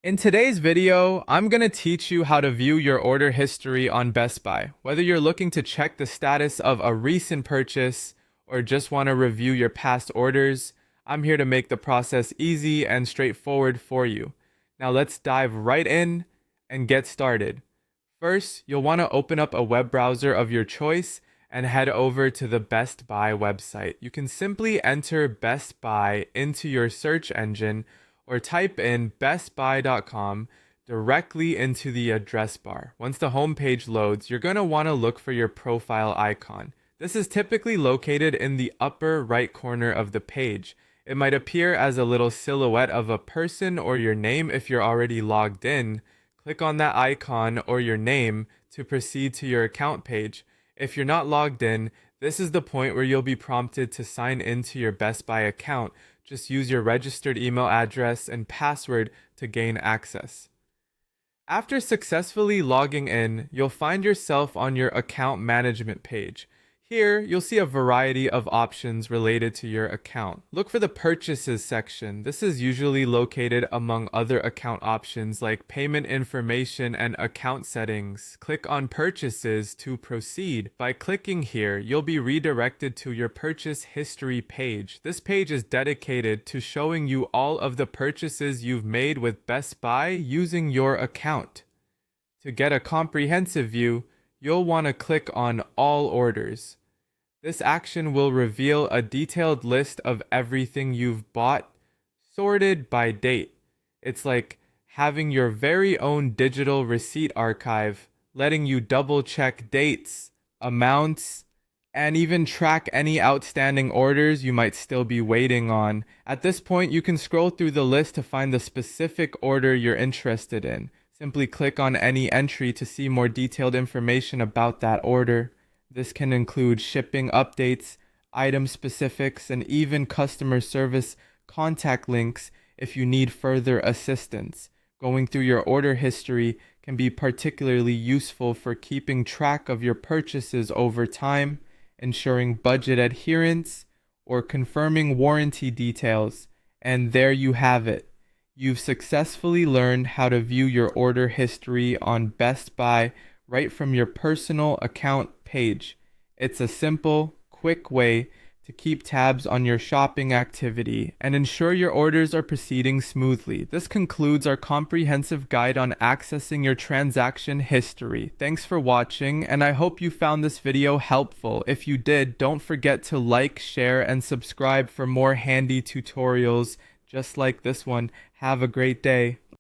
In today's video, I'm going to teach you how to view your order history on Best Buy. Whether you're looking to check the status of a recent purchase or just want to review your past orders, I'm here to make the process easy and straightforward for you. Now let's dive right in and get started. First, you'll want to open up a web browser of your choice and head over to the Best Buy website. You can simply enter Best Buy into your search engine or type in bestbuy.com directly into the address bar. Once the homepage loads, you're going to want to look for your profile icon. This is typically located in the upper right corner of the page. It might appear as a little silhouette of a person or your name if you're already logged in. Click on that icon or your name to proceed to your account page. If you're not logged in, this is the point where you'll be prompted to sign into your Best Buy account. Just use your registered email address and password to gain access. After successfully logging in, you'll find yourself on your account management page. Here, you'll see a variety of options related to your account. Look for the Purchases section. This is usually located among other account options like payment information and account settings. Click on Purchases to proceed. By clicking here, you'll be redirected to your purchase history page. This page is dedicated to showing you all of the purchases you've made with Best Buy using your account. To get a comprehensive view, you'll want to click on All Orders. This action will reveal a detailed list of everything you've bought, sorted by date. It's like having your very own digital receipt archive, letting you double check dates, amounts, and even track any outstanding orders you might still be waiting on. At this point, you can scroll through the list to find the specific order you're interested in. Simply click on any entry to see more detailed information about that order. This can include shipping updates, item specifics, and even customer service contact links if you need further assistance. Going through your order history can be particularly useful for keeping track of your purchases over time, ensuring budget adherence, or confirming warranty details. And there you have it. You've successfully learned how to view your order history on Best Buy right from your personal account page. It's a simple, quick way to keep tabs on your shopping activity and ensure your orders are proceeding smoothly. This concludes our comprehensive guide on accessing your transaction history. Thanks for watching, and I hope you found this video helpful. If you did, don't forget to like, share, and subscribe for more handy tutorials just like this one. Have a great day.